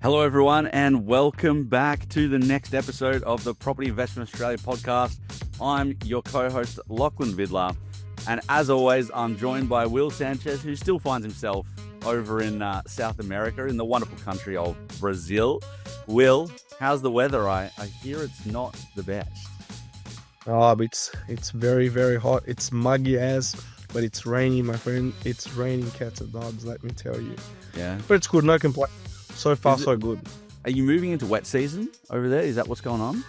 Hello, everyone, and welcome back to the next episode of the Property Investment Australia podcast. I'm your co-host, Lachlan Vidler, and as always, I'm joined by Will Sanchez, who still finds himself over in South America, in the wonderful country of Brazil. Will, how's the weather? I hear it's not the best. Oh, it's very, very hot. It's muggy as, but it's rainy, my friend. It's raining cats and dogs, let me tell you. Yeah. But it's good, no complaint. So far, so good. Are you moving into wet season over there? Is that what's going on?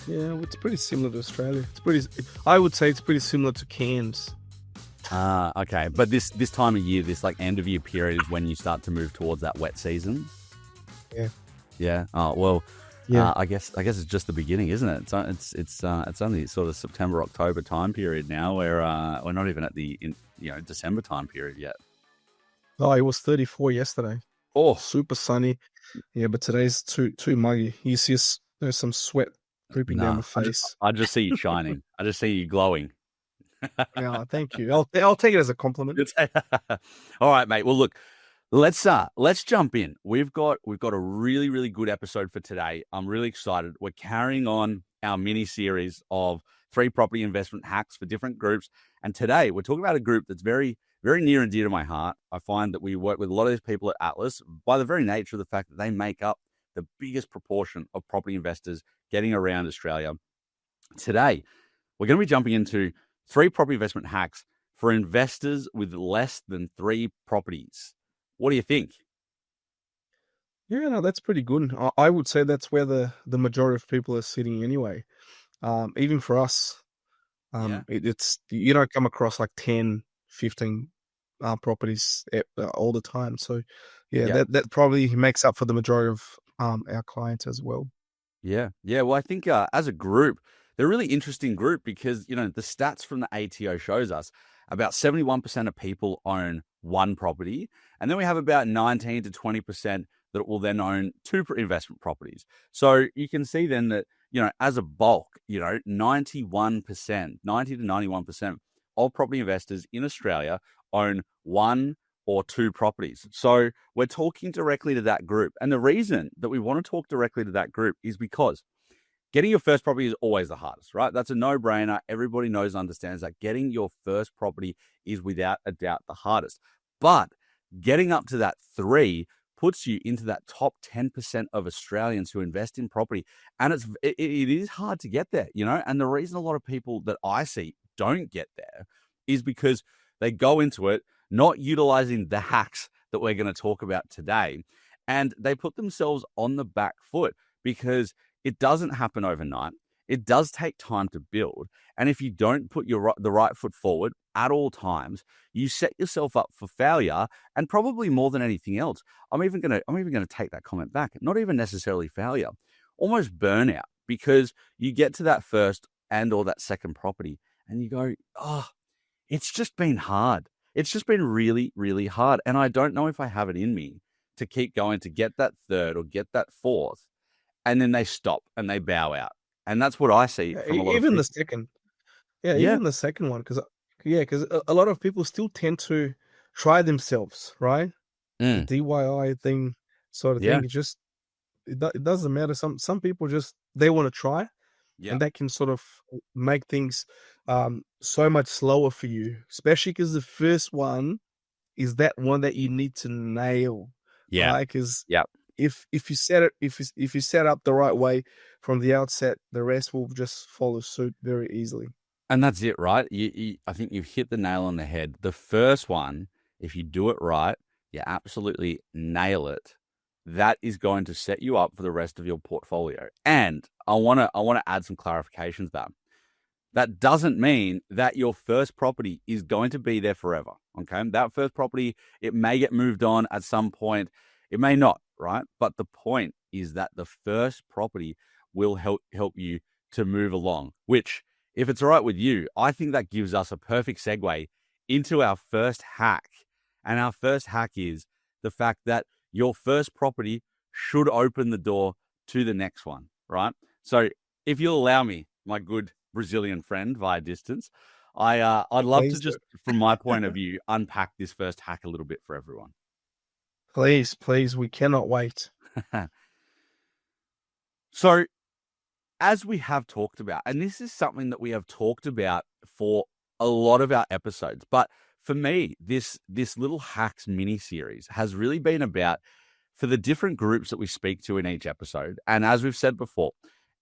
Yeah, it's pretty similar to Australia. I would say it's pretty similar to Cairns. Okay. But this time of year, this like end of year period is when you start to move towards that wet season. Yeah. Yeah. Oh well. Yeah. I guess it's just the beginning, isn't it? It's only sort of September, October time period now, where we're not even at the December time period yet. Oh, it was 34 yesterday. Oh, Super sunny. Yeah, but today's too muggy. You see, there's some sweat dripping down my face. I just see you shining. I just see you glowing. Yeah, thank you. I'll take it as a compliment. All right, mate. Well, look, let's jump in. We've got a really, really good episode for today. I'm really excited. We're carrying on our mini series of 3 property investment hacks for different groups, and today we're talking about a group that's very, very near and dear to my heart. I find that we work with a lot of these people at Atlas by the very nature of the fact that they make up the biggest proportion of property investors getting around Australia. Today, we're going to be jumping into 3 property investment hacks for investors with less than 3 properties. What do you think? Yeah, no, that's pretty good. I would say that's where the majority of people are sitting anyway. Even for us, it's you don't come across like 10, 15 properties all the time. So, that probably makes up for the majority of our clients as well. Yeah. Well, I think as a group, they're a really interesting group because, the stats from the ATO shows us about 71% of people own 1 property. And then we have about 19 to 20% that will then own 2 investment properties. So you can see then that, as a bulk, 90 to 91% of property investors in Australia own 1 or 2 properties. So we're talking directly to that group. And the reason that we want to talk directly to that group is because getting your first property is always the hardest, right? That's a no-brainer. Everybody knows and understands that getting your first property is without a doubt the hardest. But getting up to that 3 puts you into that top 10% of Australians who invest in property. And it is hard to get there, And the reason a lot of people that I see don't get there is because they go into it not utilizing the hacks that we're going to talk about today. And they put themselves on the back foot because it doesn't happen overnight. It does take time to build. And if you don't put the right foot forward at all times, you set yourself up for failure, and probably more than anything else. I'm even going to take that comment back. Not even necessarily failure, almost burnout, because you get to that first and or that second property and you go, oh, it's just been hard. It's just been really, really hard. And I don't know if I have it in me to keep going to get that 3rd or get that 4th. And then they stop and they bow out. And that's what I see from a lot of people. The second. Even the second one. Because a lot of people still tend to try themselves, right? The DIY thing sort of thing. It doesn't matter. Some people just, they want to try. Yeah. And that can sort of make things so much slower for you, especially because the first one is that one that you need to nail. Yeah. Right? Because if you set up the right way from the outset, the rest will just follow suit very easily. And that's it, right? I think you've hit the nail on the head. The first one, if you do it right, you absolutely nail it. That is going to set you up for the rest of your portfolio. And I want to add some clarifications there. That doesn't mean that your first property is going to be there forever. Okay, that first property, it may get moved on at some point. It may not, right? But the point is that the first property will help you to move along, which, if it's all right with you, I think that gives us a perfect segue into our first hack. And our first hack is the fact that your first property should open the door to the next one, right? So if you'll allow me, my good Brazilian friend via distance, I'd love to just, from my point of view, unpack this first hack a little bit for everyone. Please, we cannot wait. So, as we have talked about, and this is something that we have talked about for a lot of our episodes, but for me, this little hacks mini series has really been about for the different groups that we speak to in each episode. And as we've said before,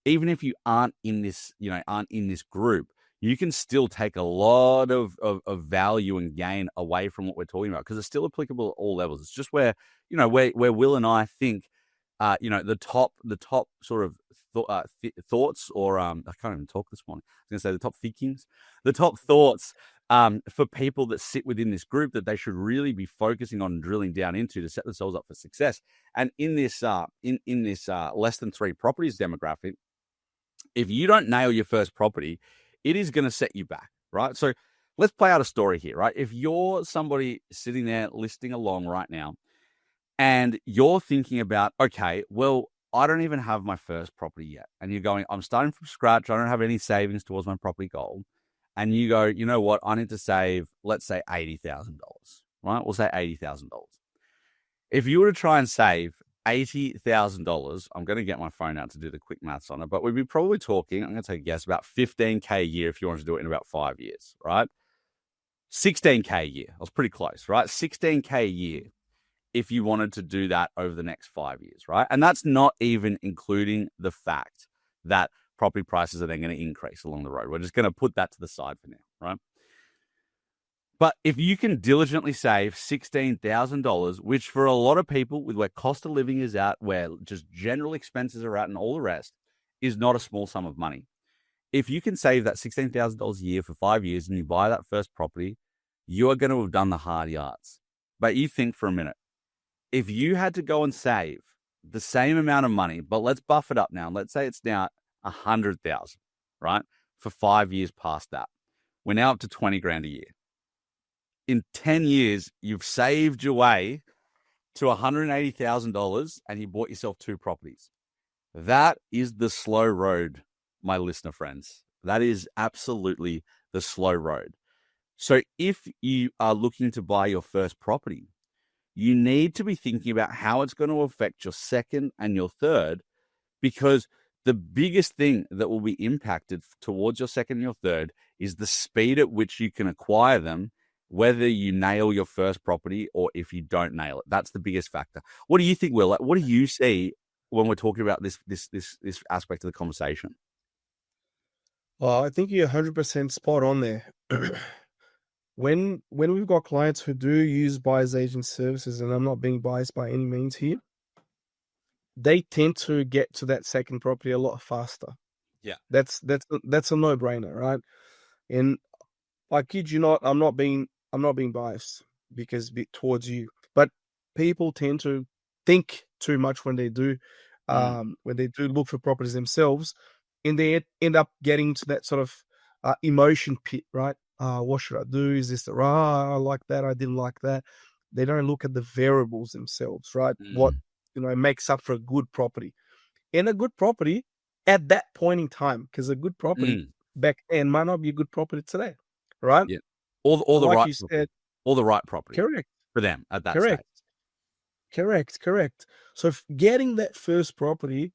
even if you aren't in this, aren't in this group, you can still take a lot of value and gain away from what we're talking about because it's still applicable at all levels. It's just where Will and I think, the top sort of thoughts, or I can't even talk this morning. I was going to say the top thinkings, the top thoughts for people that sit within this group that they should really be focusing on and drilling down into to set themselves up for success. And in this less than 3 properties demographic, if you don't nail your first property, it is going to set you back, right? So let's play out a story here, right? If you're somebody sitting there listening along right now and you're thinking about, okay, well, I don't even have my first property yet. And you're going, I'm starting from scratch. I don't have any savings towards my property goal. And you go, you know what? I need to save, let's say $80,000, right? We'll say $80,000. If you were to try and save $80,000, I'm going to get my phone out to do the quick maths on it, but we'd be probably talking, I'm going to take a guess, about $15K a year if you want to do it in about 5 years, right? $16K a year. I was pretty close, right? $16K a year if you wanted to do that over the next 5 years, right? And that's not even including the fact that property prices are then going to increase along the road. We're just going to put that to the side for now, right? But if you can diligently save $16,000, which for a lot of people with where cost of living is at, where just general expenses are at and all the rest, is not a small sum of money. If you can save that $16,000 a year for 5 years and you buy that first property, you are going to have done the hard yards. But you think for a minute, if you had to go and save the same amount of money, but let's buff it up now. Let's say it's now 100,000, right? For 5 years past that, we're now up to 20 grand a year. In 10 years, you've saved your way to $180,000 and you bought yourself 2 properties. That is the slow road, my listener friends. That is absolutely the slow road. So if you are looking to buy your first property, you need to be thinking about how it's going to affect your second and your third, because the biggest thing that will be impacted towards your second and your third is the speed at which you can acquire them, whether you nail your first property or if you don't nail it. That's the biggest factor. What do you think, Will? What do you see when we're talking about this aspect of the conversation? Well, I think you're 100% spot on there. When we've got clients who do use buyer's agent services, and I'm not being biased by any means here, they tend to get to that second property a lot faster. Yeah, that's a no-brainer, right? And I kid you not, I'm not being biased towards you, but people tend to think too much when they do look for properties themselves, and they end up getting to that sort of emotion pit, right? What should I do? Is this I like that, I didn't like that. They don't look at the variables themselves, right? What makes up for a good property. And a good property at that point in time, because a good property back then might not be a good property today, right? Yeah. All the like right you said, all the right property. Correct. For them at that stage. Correct. So getting that first property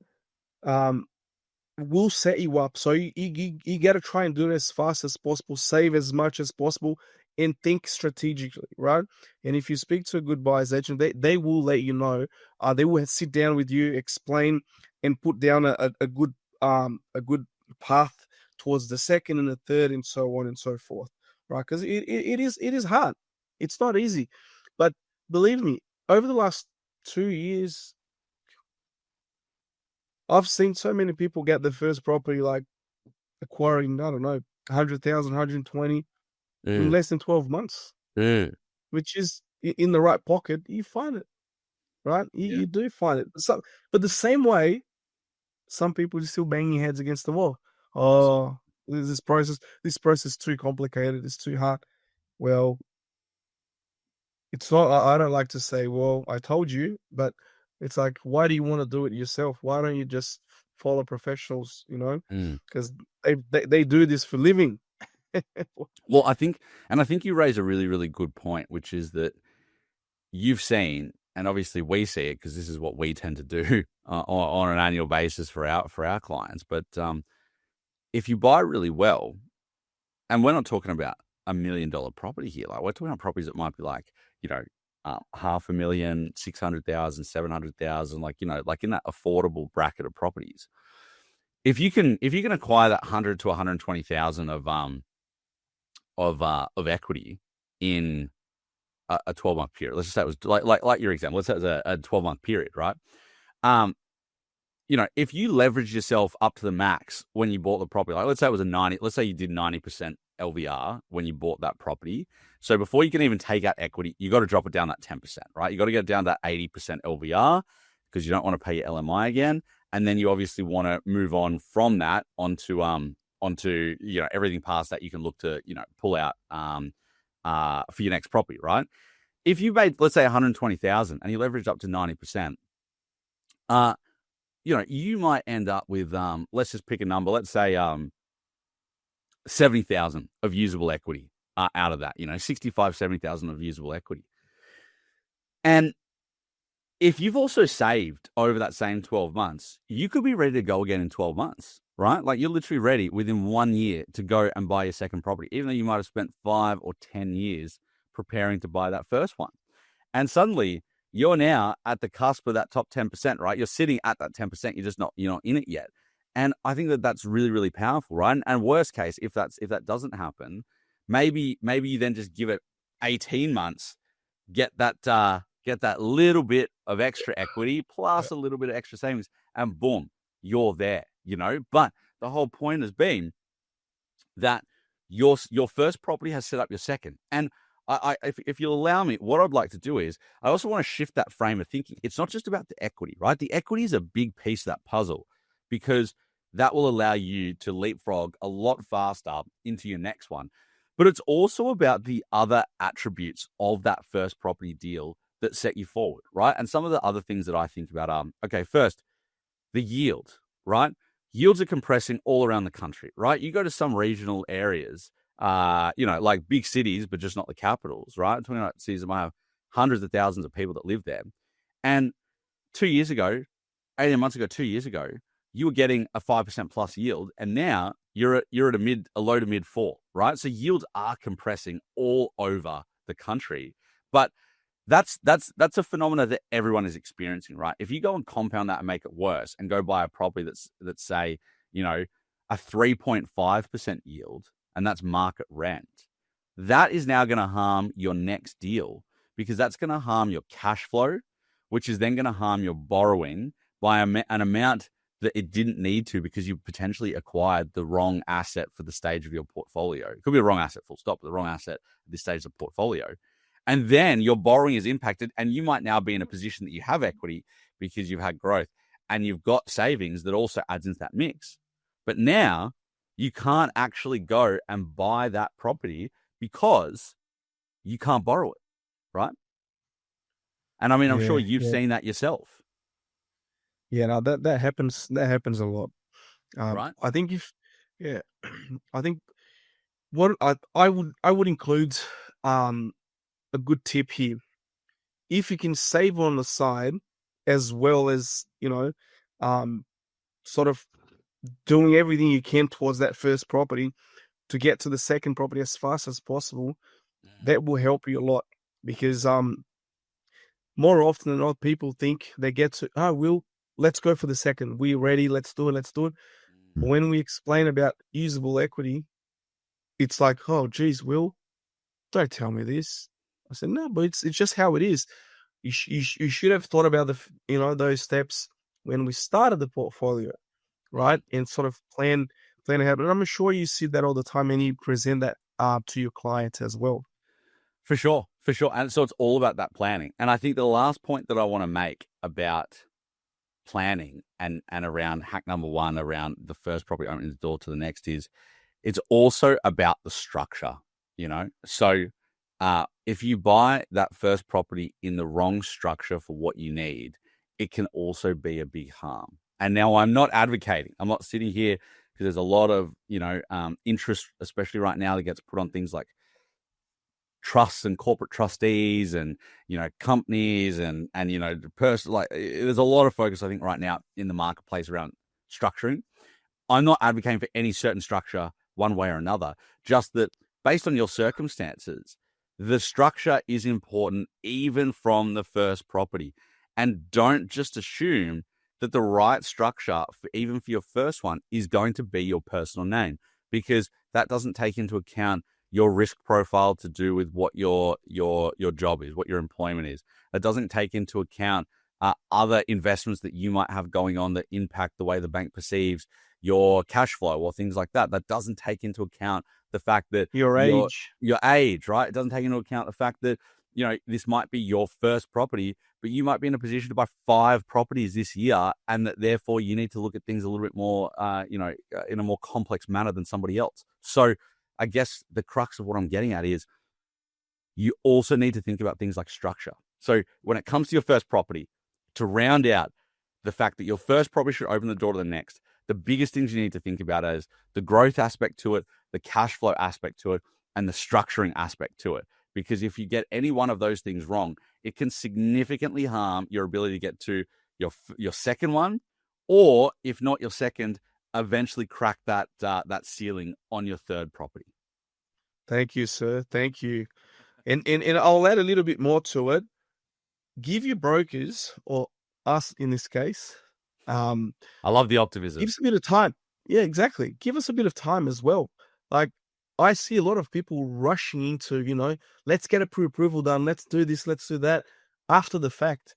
will set you up. So you got to try and do it as fast as possible, save as much as possible, and think strategically, right? And if you speak to a good buyer's agent, they will let you know. They will sit down with you, explain, and put down a good path towards the second and the third, and so on and so forth, right? Because it is hard. It's not easy, but believe me, over the last 2 years, I've seen so many people get their first property, like acquiring, I don't know, 100,000, 120 in less than 12 months, which is in the right pocket. You find it, right? You do find it. But the same way, some people are still banging heads against the wall. Oh, this process is too complicated. It's too hard. Well, it's not. I don't like to say, well, I told you, but it's like, why do you want to do it yourself? Why don't you just follow professionals, because they do this for living. Well, I think you raise a really, really good point, which is that you've seen and obviously we see it because this is what we tend to do on an annual basis for our clients. But if you buy really well, and we're not talking about $1 million property here, like we're talking about properties that might be like, $500,000, 600,000, 700,000, like in that affordable bracket of properties. If you can acquire that 100 to 120,000 of equity in a 12-month period, let's just say it was like your example, let's say it was a 12-month period, right? If you leverage yourself up to the max when you bought the property, like let's say it was let's say you did 90% LVR when you bought that property. So before you can even take out equity, you got to drop it down that 10%, right? You got to get down that 80% LVR because you don't want to pay your LMI again. And then you obviously want to move on from that onto everything past that you can look to, pull out for your next property, right? If you made, let's say 120,000 and you leveraged up to 90%, you might end up with, let's just pick a number. Let's say 70,000 of usable equity out of that, 65, 70,000 of usable equity. And if you've also saved over that same 12 months, you could be ready to go again in 12 months, right? Like you're literally ready within 1 year to go and buy your second property, even though you might have spent 5 or 10 years preparing to buy that first one. And suddenly you're now at the cusp of that top 10%, right? You're sitting at that 10%. You're not in it yet. And I think that that's really, really powerful, right? And worst case, if that doesn't happen, maybe you then just give it 18 months, get that little bit of extra equity plus a little bit of extra savings, and boom, you're there, But the whole point has been that your first property has set up your second. And if you'll allow me, what I'd like to do is I also want to shift that frame of thinking. It's not just about the equity, right? The equity is a big piece of that puzzle because that will allow you to leapfrog a lot faster into your next one. But it's also about the other attributes of that first property deal that set you forward, right? And some of the other things that I think about are, okay, first, the yield, right? Yields are compressing all around the country, right? You go to some regional areas, like big cities, but just not the capitals, right? I'm talking about cities that might have hundreds of thousands of people that live there. And 2 years ago, 18 months ago, 2 years ago, you were getting a 5% plus yield, and now you're at a low to mid 4, right? So yields are compressing all over the country, but that's a phenomena that everyone is experiencing, right? If you go and compound that and make it worse, and go buy a property that's say, a 3.5% yield, and that's market rent, that is now going to harm your next deal because that's going to harm your cash flow, which is then going to harm your borrowing by an amount that it didn't need to because you potentially acquired the wrong asset for the stage of your portfolio. It could be the wrong asset, full stop, but the wrong asset at this stage of the portfolio. And then your borrowing is impacted, and you might now be in a position that you have equity because you've had growth and you've got savings that also adds into that mix. But now you can't actually go and buy that property because you can't borrow it, right? And I mean, I'm sure you've seen that yourself. Yeah, no, that happens. That happens a lot. Right. I think I think what I would include a good tip here. If you can save on the side, as well as sort of doing everything you can towards that first property to get to the second property as fast as possible, that will help you a lot because more often than not, people think they get to let's go for the second. We're ready. Let's do it. But when we explain about usable equity, it's like, oh, geez, Will, don't tell me this. I said, no, but it's just how it is. You should have thought about those steps when we started the portfolio, right? And sort of plan ahead. And I'm sure you see that all the time, and you present that to your clients as well. For sure. And so it's all about that planning. And I think the last point that I want to make about planning and around hack number one, around the first property opening the door to the next, is it's also about the structure, So if you buy that first property in the wrong structure for what you need, it can also be a big harm. And now I'm not advocating. I'm not sitting here because there's a lot of, interest, especially right now, that gets put on things like trusts and corporate trustees and, companies and, like there's a lot of focus, I think, right now in the marketplace around structuring. I'm not advocating for any certain structure one way or another, just that based on your circumstances, the structure is important even from the first property. And don't just assume that the right structure, even for your first one, is going to be your personal name, because that doesn't take into account your risk profile to do with what your job is, what your employment is. It doesn't take into account other investments that you might have going on that impact the way the bank perceives your cash flow or things like that. That doesn't take into account the fact that your age, right? It doesn't take into account the fact that, this might be your first property, but you might be in a position to buy 5 properties this year, and that therefore you need to look at things a little bit more, in a more complex manner than somebody else. So I guess the crux of what I'm getting at is you also need to think about things like structure. So when it comes to your first property, to round out the fact that your first property should open the door to the next, the biggest things you need to think about is the growth aspect to it, the cash flow aspect to it, and the structuring aspect to it. Because if you get any one of those things wrong, it can significantly harm your ability to get to your second one, or if not your second, eventually crack that ceiling on your third property. Thank you, sir. Thank you. And I'll add a little bit more to it. Give your brokers, or us in this case, I love the optimism. Give us a bit of time. Yeah, exactly. Give us a bit of time as well. Like, I see a lot of people rushing into, let's get a pre-approval done. Let's do this. Let's do that after the fact.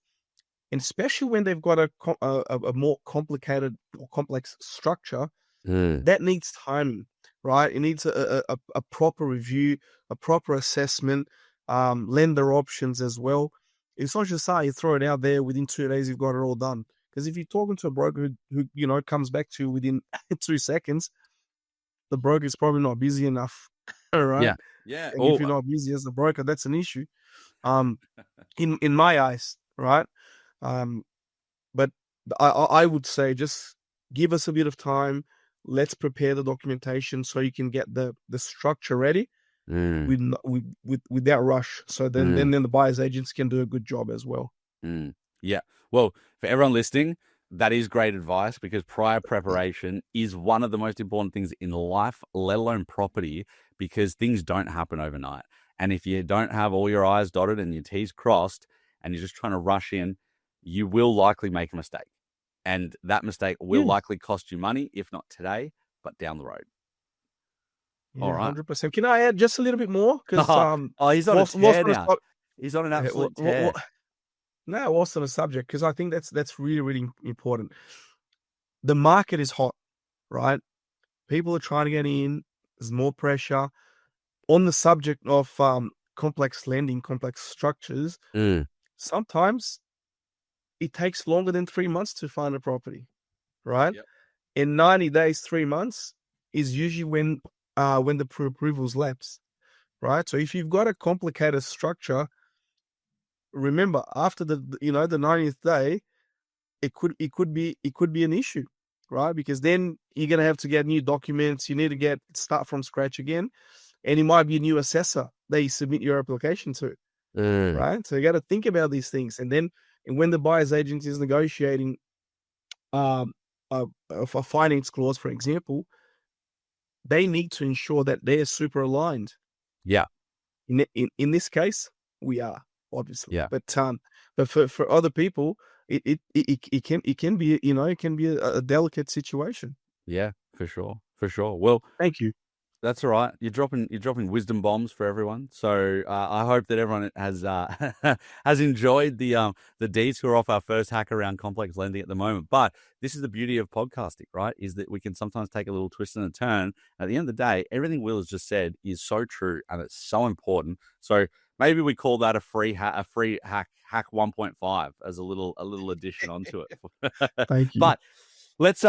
And especially when they've got a more complicated or complex structure, that needs time, right? It needs a proper review, a proper assessment, lender options as well. It's not just you throw it out there, within 2 days, you've got it all done. Because if you're talking to a broker who comes back to you within 2 seconds, the broker is probably not busy enough, right? Yeah. And if you're not busy as a broker, that's an issue. In my eyes, right? But I would say just give us a bit of time. Let's prepare the documentation so you can get the structure ready without rush. So then the buyer's agents can do a good job as well. Yeah. Well, for everyone listening, that is great advice, because prior preparation is one of the most important things in life, let alone property, because things don't happen overnight. And if you don't have all your I's dotted and your T's crossed, and you're just trying to rush in, you will likely make a mistake. And that mistake will likely cost you money, if not today, but down the road. Yeah, all right. 100%. Can I add just a little bit more? Because he's on a tear now. He's on an absolute tear. No, whilst on the subject, because I think that's really, really important. The market is hot, right? People are trying to get in. There's more pressure. On the subject of complex lending, complex structures, sometimes it takes longer than 3 months to find a property, right? Yep. In 90 days, 3 months is usually when the pre-approvals lapse, right? So if you've got a complicated structure, remember, after the 90th day, it could be an issue, right? Because then you're gonna have to get new documents. You need to start from scratch again, and it might be a new assessor that you submit your application to, right? So you got to think about these things, and when the buyer's agent is negotiating a finance clause, for example, they need to ensure that they're super aligned. Yeah. In this case, we are. Obviously, yeah. But for other people, it can be a delicate situation. Yeah, for sure. Well, thank you. That's all right. You're dropping wisdom bombs for everyone. So I hope that everyone has has enjoyed the detour off our first hack around complex lending at the moment. But this is the beauty of podcasting, right? Is that we can sometimes take a little twist and a turn. At the end of the day, everything Will has just said is so true and it's so important. So maybe we call that a free hack 1.5 as a little addition onto it. Thank you. But let's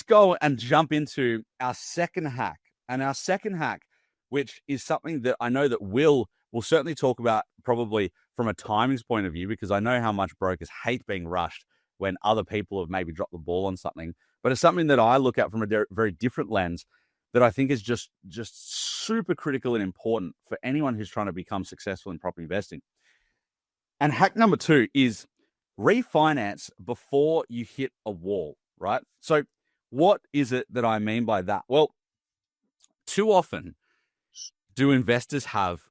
go and jump into our second hack. And our second hack, which is something that I know that Will certainly talk about, probably from a timings point of view, because I know how much brokers hate being rushed when other people have maybe dropped the ball on something. But it's something that I look at from a very different lens. that I think is just super critical and important for anyone who's trying to become successful in property investing. And hack number 2 is refinance before you hit a wall, right? So what is it that I mean by that? Well, too often do investors have,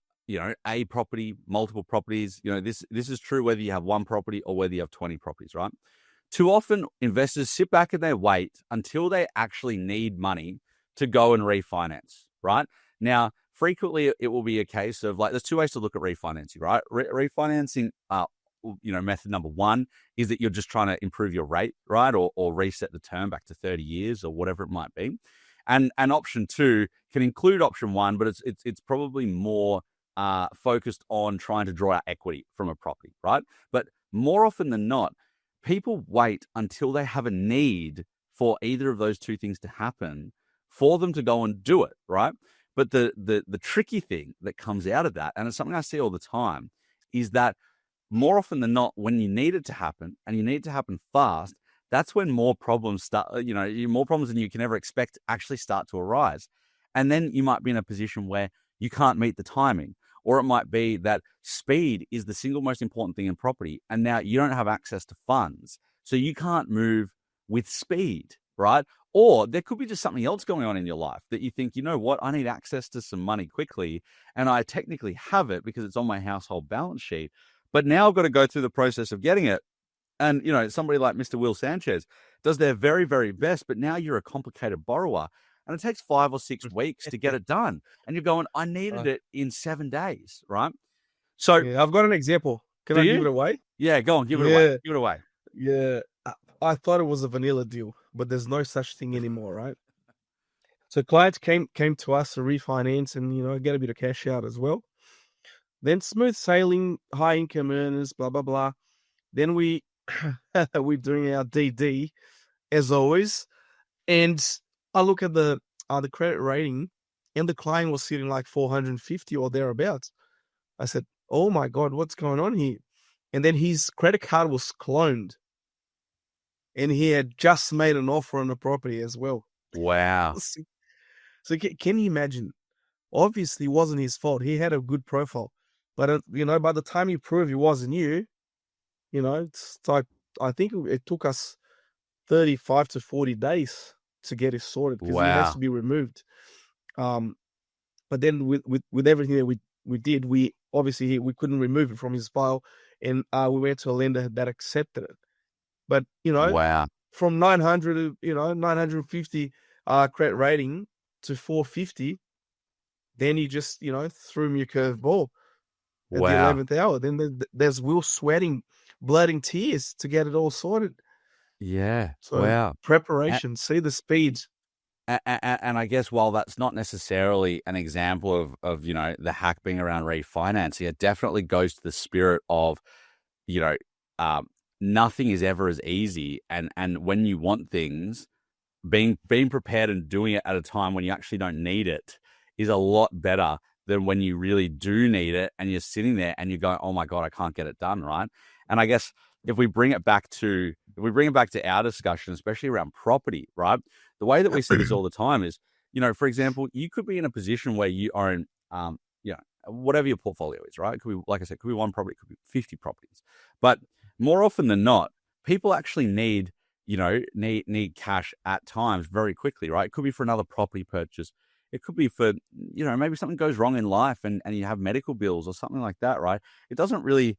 a property, multiple properties? This is true whether you have one property or whether you have 20 properties, right? Too often investors sit back and they wait until they actually need money to go and refinance, right? Now, frequently it will be a case of there's 2 ways to look at refinancing, right? Refinancing, method number 1 is that you're just trying to improve your rate, right? Or reset the term back to 30 years or whatever it might be. And option 2 can include option 1, but it's probably more focused on trying to draw out equity from a property, right? But more often than not, people wait until they have a need for either of those 2 things to happen for them to go and do it, right? But the tricky thing that comes out of that, and it's something I see all the time, is that more often than not, when you need it to happen and you need it to happen fast, that's when more problems start, more problems than you can ever expect actually start to arise. And then you might be in a position where you can't meet the timing. Or it might be that speed is the single most important thing in property. And now you don't have access to funds. So you can't move with speed, right? Or there could be just something else going on in your life that you think, you know what, I need access to some money quickly. And I technically have it because it's on my household balance sheet. But now I've got to go through the process of getting it. And, somebody like Mr. Will Sanchez does their very, very best. But now you're a complicated borrower. And it takes 5 or 6 weeks to get it done. And you're going, I needed it in 7 days, right? So yeah, I've got an example. Can I give it away? Yeah, go on, give it away. Give it away. Yeah. I thought it was a vanilla deal, but there's no such thing anymore, right? So clients came to us to refinance and, get a bit of cash out as well. Then smooth sailing, high income earners, blah, blah, blah. Then we're doing our DD as always. And I look at the credit rating, and the client was sitting like 450 or thereabouts. I said, "Oh my God, what's going on here?" And then his credit card was cloned, and he had just made an offer on the property as well. Wow! So can you imagine? Obviously, it wasn't his fault. He had a good profile, but by the time he proved it wasn't you, it's like I think it took us 35 to 40 days to get it sorted because he has to be removed. But then with everything that we did, we obviously we couldn't remove it from his file, and we went to a lender that accepted it. But from 900, 950 credit rating to 450, then you just threw him your curveball at the 11th hour. Then there's Will sweating, blooding tears to get it all sorted. Yeah. So preparation, see the speeds. And I guess while that's not necessarily an example of the hack being around refinancing, it definitely goes to the spirit of, nothing is ever as easy. And when you want things, being prepared and doing it at a time when you actually don't need it is a lot better than when you really do need it and you're sitting there and you go, oh my God, I can't get it done, right? And I guess if we bring it back to our discussion, especially around property, right? The way that we see this all the time is, for example, you could be in a position where you own, whatever your portfolio is, right? It could be, like I said, could be one property, it could be 50 properties. But more often than not, people actually need cash at times very quickly, right? It could be for another property purchase. It could be for, maybe something goes wrong in life and you have medical bills or something like that, right? It doesn't really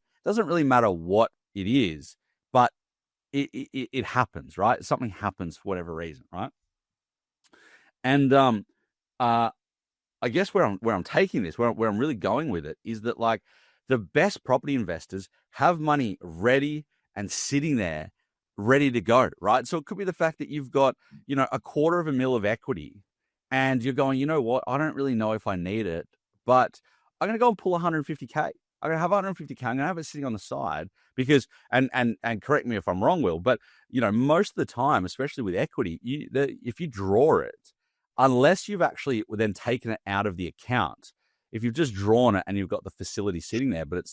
matter what it is, but it happens, right? Something happens for whatever reason, right? And I guess where I'm taking this, where I'm really going with it, is that like the best property investors have money ready and sitting there, ready to go, right? So it could be the fact that you've got $250,000 of equity, and you're going, you know what? I don't really know if I need it, but I'm going to go and pull 150K. I'm going to have 150K. I'm going to have it sitting on the side because, and correct me if I'm wrong, Will, but most of the time, especially with equity, if you draw it, unless you've actually then taken it out of the account, if you've just drawn it and you've got the facility sitting there, but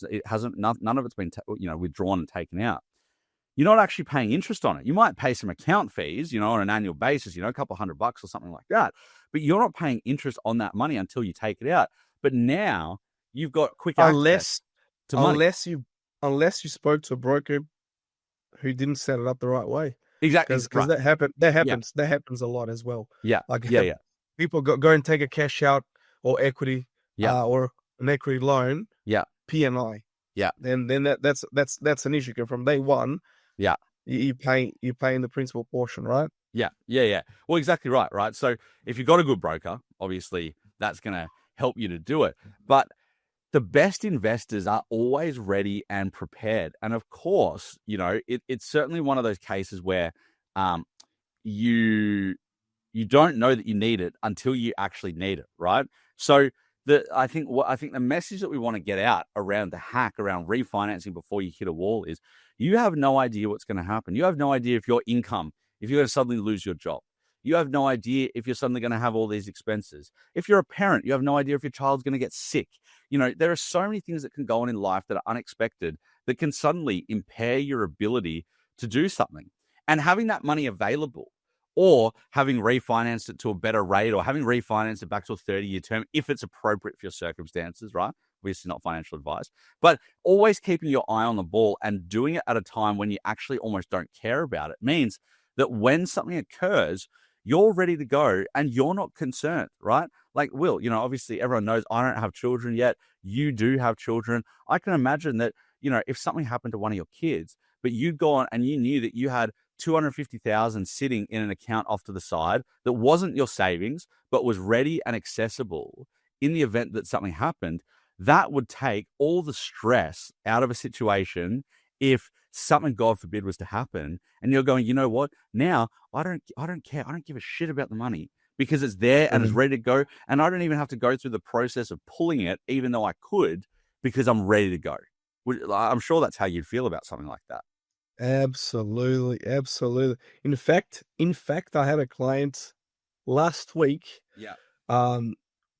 none of it's been withdrawn and taken out, you're not actually paying interest on it. You might pay some account fees, on an annual basis, a couple $100 or something like that, but you're not paying interest on that money until you take it out. But now you've got quick access to money. Unless you spoke to a broker who didn't set it up the right way. Exactly. Because that happens. That happens a lot as well. Yeah. People go and take a cash out or equity, or an equity loan. Yeah. P&I. Yeah. Then that's an issue. Because from day one, you're paying the principal portion, right? Yeah. Well, exactly right. So if you've got a good broker, obviously that's going to help you to do it. But the best investors are always ready and prepared. And of course, it's certainly one of those cases where you don't know that you need it until you actually need it, right? So I think the message that we want to get out around the hack around refinancing before you hit a wall is you have no idea what's going to happen. You have no idea if your income, if you're going to suddenly lose your job. You have no idea if you're suddenly going to have all these expenses. If you're a parent, you have no idea if your child's going to get sick. There are so many things that can go on in life that are unexpected that can suddenly impair your ability to do something. And having that money available, or having refinanced it to a better rate, or having refinanced it back to a 30-year term, if it's appropriate for your circumstances, right? Obviously not financial advice, but always keeping your eye on the ball and doing it at a time when you actually almost don't care about it means that when something occurs, you're ready to go and you're not concerned, right? Like Will, obviously everyone knows I don't have children yet. You do have children. I can imagine that, if something happened to one of your kids, but you'd go on and you knew that you had 250,000 sitting in an account off to the side that wasn't your savings, but was ready and accessible in the event that something happened, that would take all the stress out of a situation if something, God forbid, was to happen. And you're going, you know what? Now I don't care. I don't give a shit about the money because it's there and it's ready to go. And I don't even have to go through the process of pulling it, even though I could, because I'm ready to go. I'm sure that's how you'd feel about something like that. Absolutely. In fact, I had a client last week. Yeah.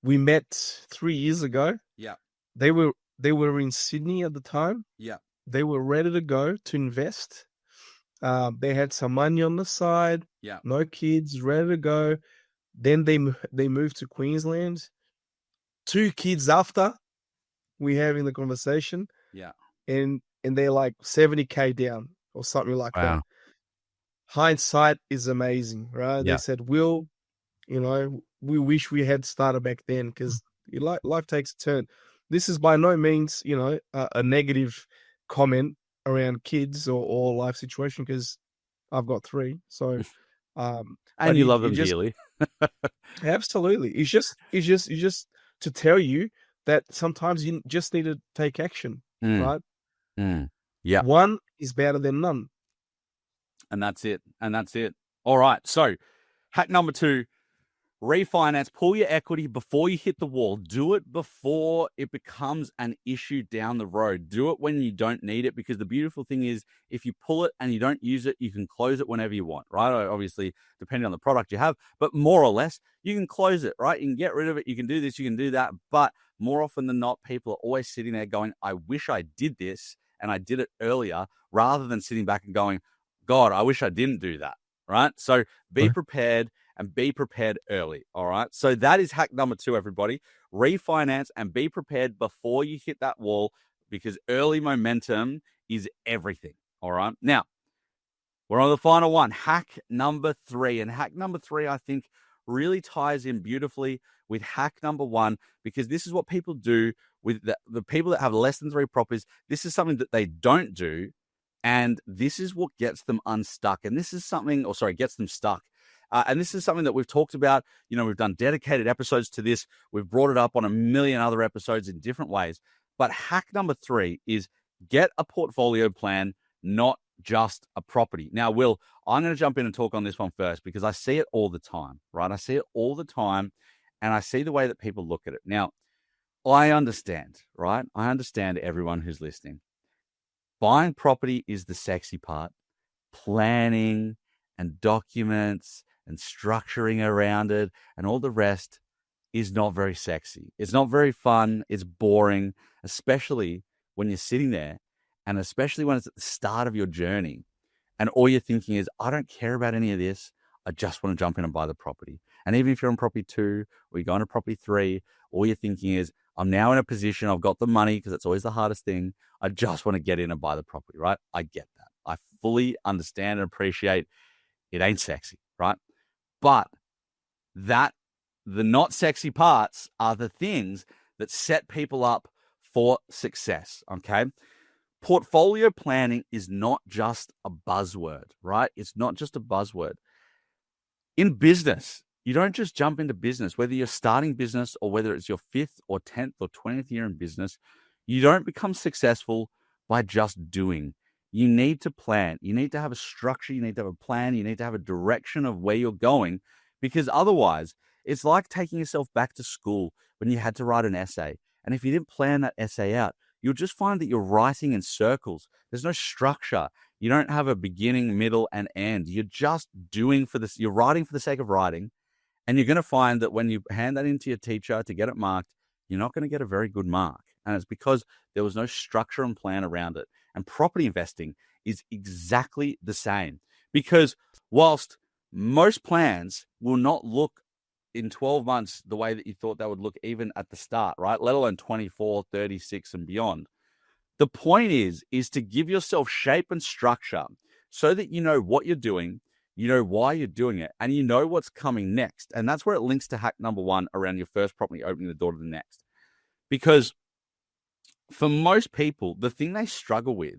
We met 3 years ago. Yeah. They were in Sydney at the time. Yeah. They were ready to go to invest. They had some money on the side. Yeah. No kids, ready to go. Then they moved to Queensland. 2 kids after we having the conversation. Yeah. And they're like 70K down or something like that. Hindsight is amazing, right? Yeah. They said, Will, we wish we had started back then because life takes a turn. This is by no means, a negative comment around kids or life situation because I've got 3. So, and you love them dearly. Absolutely. It's just to tell you that sometimes you just need to take action, right? Yeah. One is better than none. And that's it. All right. So hack number 2, refinance, pull your equity before you hit the wall. Do it before it becomes an issue down the road. Do it when you don't need it, because the beautiful thing is if you pull it and you don't use it, you can close it whenever you want, right? Obviously, depending on the product you have, but more or less, you can close it, right? You can get rid of it. You can do this, you can do that. But more often than not, people are always sitting there going, I wish I did this and I did it earlier, rather than sitting back and going, God, I wish I didn't do that, right? So be prepared. And be prepared early, all right? So that is hack number 2, everybody. Refinance and be prepared before you hit that wall, because early momentum is everything, all right? Now, we're on the final one, hack number 3. And hack number 3, I think, really ties in beautifully with hack number 1, because this is what people do with the people that have less than 3 properties. This is something that they don't do, and this is what gets them unstuck. And this is something, gets them stuck. And this is something that we've talked about. We've done dedicated episodes to this. We've brought it up on a million other episodes in different ways. But hack number 3 is get a portfolio plan, not just a property. Now, Will, I'm going to jump in and talk on this one first, because I see it all the time, right? I see it all the time, and I see the way that people look at it. Now, I understand, right? I understand everyone who's listening. Buying property is the sexy part. Planning and documents and structuring around it and all the rest is not very sexy. It's not very fun. It's boring, especially when you're sitting there, and especially when it's at the start of your journey. And all you're thinking is, I don't care about any of this. I just want to jump in and buy the property. And even if you're on property 2 or you're going to property 3, all you're thinking is, I'm now in a position, I've got the money, because it's always the hardest thing. I just want to get in and buy the property, right? I get that. I fully understand and appreciate it ain't sexy, right? But the not sexy parts are the things that set people up for success, okay? Portfolio planning is not just a buzzword, right? It's not just a buzzword. In business, you don't just jump into business, whether you're starting business or whether it's your 5th or 10th or 20th year in business. You don't become successful by just doing. You need to plan. You need to have a structure. You need to have a plan. You need to have a direction of where you're going, because otherwise it's like taking yourself back to school when you had to write an essay. And if you didn't plan that essay out, you'll just find that you're writing in circles. There's no structure. You don't have a beginning, middle, and end. You're just doing for this. You're writing for the sake of writing. And you're going to find that when you hand that into your teacher to get it marked, you're not going to get a very good mark. And it's because there was no structure and plan around it. And property investing is exactly the same. Because whilst most plans will not look in 12 months the way that you thought they would look even at the start, right? Let alone 24, 36 and beyond. The point is to give yourself shape and structure so that you know what you're doing, you know why you're doing it, and you know what's coming next. And that's where it links to hack number 1 around your first property, opening the door to the next. Because for most people, the thing they struggle with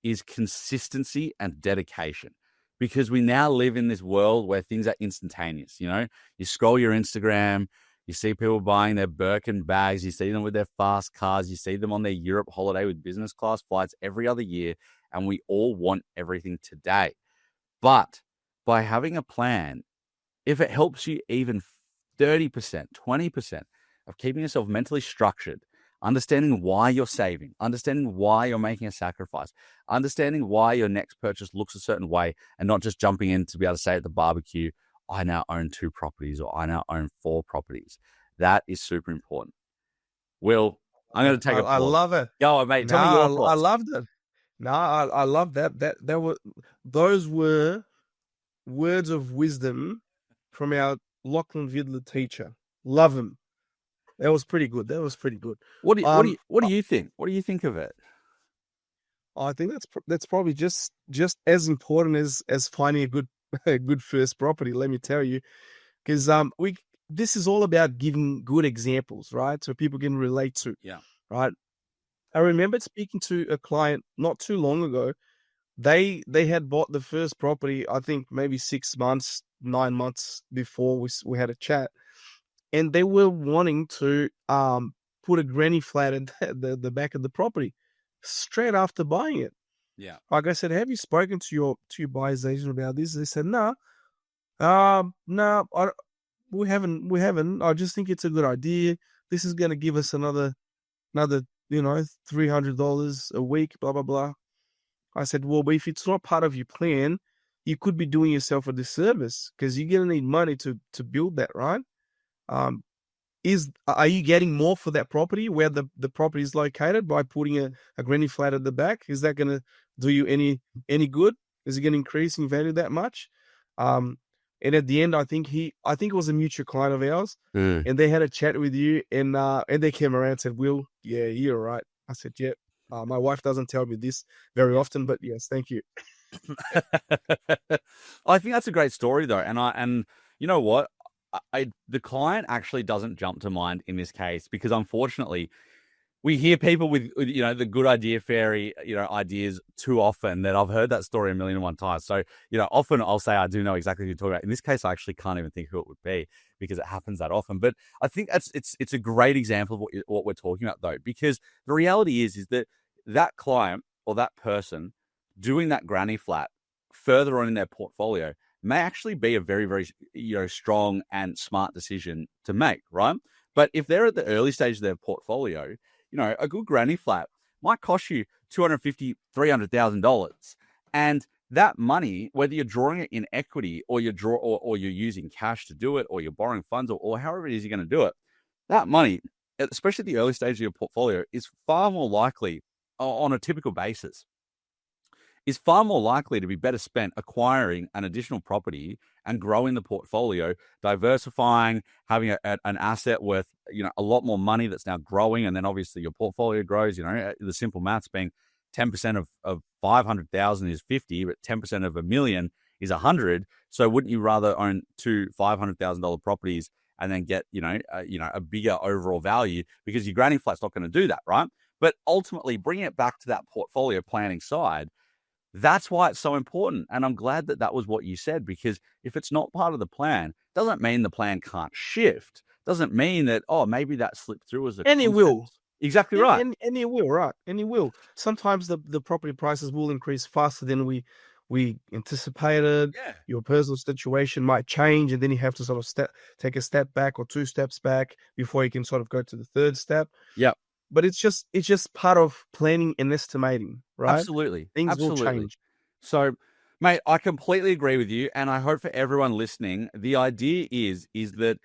is consistency and dedication. Because we now live in this world where things are instantaneous. You know, you scroll your Instagram, you see people buying their Birkin bags, you see them with their fast cars, you see them on their Europe holiday with business class flights every other year, and we all want everything today. But by having a plan, if it helps you even 30%, 20% of keeping yourself mentally structured, understanding why you're saving, understanding why you're making a sacrifice, understanding why your next purchase looks a certain way, and not just jumping in to be able to say at the barbecue, I now own 2 properties or I now own 4 properties. That is super important. Will, I'm going to take a pause. I love it. Go on, mate. Tell me your thoughts. I loved it. No, I love that. Those were words of wisdom from our Lachlan Vidler teacher. Love him. That was pretty good. What do you think? What do you think of it? I think that's probably just as important as finding a good first property. Let me tell you, because this is all about giving good examples, right? So people can relate to. Yeah. Right. I remember speaking to a client not too long ago. They had bought the first property, I think maybe 6 months, 9 months before we had a chat. And they were wanting to put a granny flat at the back of the property straight after buying it. Yeah. Like I said, have you spoken to your buyer's agent about this? They said, no, we haven't. I just think it's a good idea. This is going to give us another, $300 a week, blah, blah, blah. I said, well, but if it's not part of your plan, you could be doing yourself a disservice, because you're going to need money to build that, right? Are you getting more for that property where the property is located by putting a granny flat at the back? Is that going to do you any good? Is it going to increase in value that much? And at the end, I think it was a mutual client of ours, and they had a chat with you, and they came around and said, Will, yeah, you're right. I said, yeah. My wife doesn't tell me this very often, but yes, thank you. I think that's a great story though. And you know what? The client actually doesn't jump to mind in this case, because unfortunately we hear people with, the good idea fairy, ideas too often, that I've heard that story 1,000,001 times. So, often I'll say, I do know exactly who you're talking about. In this case, I actually can't even think who it would be, because it happens that often. But I think it's a great example of what we're talking about though, because the reality is that client or that person doing that granny flat further on in their portfolio may actually be a very, very, strong and smart decision to make, right? But if they're at the early stage of their portfolio, a good granny flat might cost you $250,000, $300,000. And that money, whether you're drawing it in equity or you're using cash to do it, or you're borrowing funds, or however it is you're going to do it, that money, especially at the early stage of your portfolio, is far more likely on a typical basis, is far more likely to be better spent acquiring an additional property and growing the portfolio, diversifying, having an asset worth, a lot more money that's now growing. And then obviously your portfolio grows, the simple maths being 10% of 500,000 is 50, but 10% of $1 million is 100. So wouldn't you rather own two $500,000 properties and then get, a bigger overall value, because your granny flat's not going to do that, right? But ultimately bringing it back to that portfolio planning side, that's why it's so important. And I'm glad that was what you said, because if it's not part of the plan, doesn't mean the plan can't shift. Doesn't mean that, maybe that slipped through as a And it will. Exactly right. And it will, right? And it will. Sometimes the property prices will increase faster than we anticipated. Yeah. Your personal situation might change, and then you have to sort of take a step back or 2 steps back before you can sort of go to the third step. Yeah. But it's just part of planning and estimating, right? Absolutely. Things will change. So, mate, I completely agree with you. And I hope for everyone listening, the idea is that,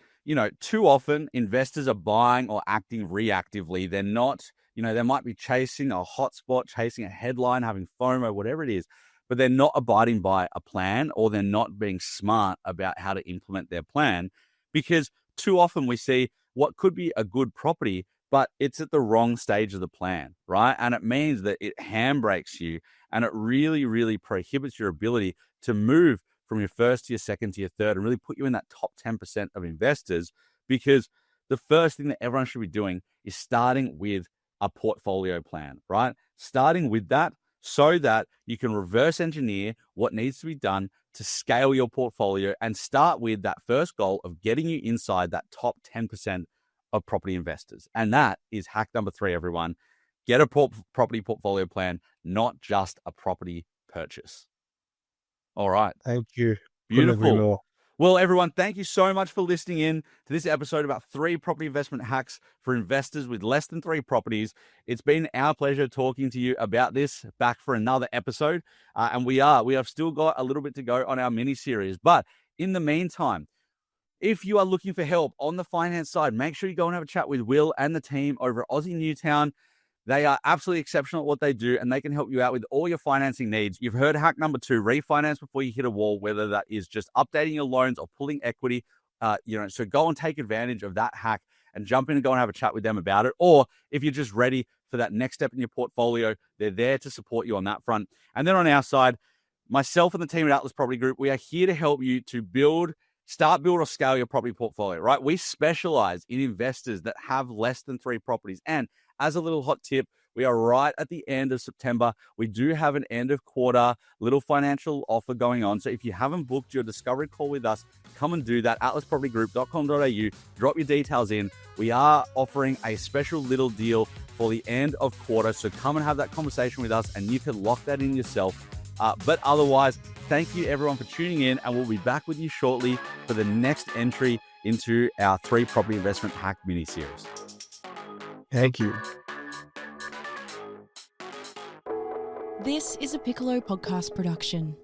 too often investors are buying or acting reactively. They're not, they might be chasing a hotspot, chasing a headline, having FOMO, whatever it is, but they're not abiding by a plan, or they're not being smart about how to implement their plan, because too often we see what could be a good property, but it's at the wrong stage of the plan, right? And it means that it handbrakes you, and it really, really prohibits your ability to move from your first to your second to your third and really put you in that top 10% of investors, because the first thing that everyone should be doing is starting with a portfolio plan, right? Starting with that so that you can reverse engineer what needs to be done to scale your portfolio and start with that first goal of getting you inside that top 10% of property investors. And that is hack number 3, everyone. Get a property portfolio plan, not just a property purchase. All right. Thank you. Beautiful. Well, everyone, thank you so much for listening in to this episode about 3 property investment hacks for investors with less than 3 properties. It's been our pleasure talking to you about this, back for another episode. And we have still got a little bit to go on our mini series. But in the meantime, if you are looking for help on the finance side, make sure you go and have a chat with Will and the team over at Aussie Newtown. They are absolutely exceptional at what they do, and they can help you out with all your financing needs. You've heard hack number 2, refinance before you hit a wall, whether that is just updating your loans or pulling equity. So go and take advantage of that hack and jump in and go and have a chat with them about it. Or if you're just ready for that next step in your portfolio, they're there to support you on that front. And then on our side, myself and the team at Atlas Property Group, we are here to help you to start, build, or scale your property portfolio, right? We specialize in investors that have less than 3 properties. And as a little hot tip, we are right at the end of September. We do have an end of quarter little financial offer going on. So if you haven't booked your discovery call with us, come and do that. atlaspropertygroup.com.au. Drop your details in. We are offering a special little deal for the end of quarter. So come and have that conversation with us, and you can lock that in yourself. But otherwise, thank you everyone for tuning in, and we'll be back with you shortly for the next entry into our 3 property investment hack mini series. Thank you. This is a Piccolo podcast production.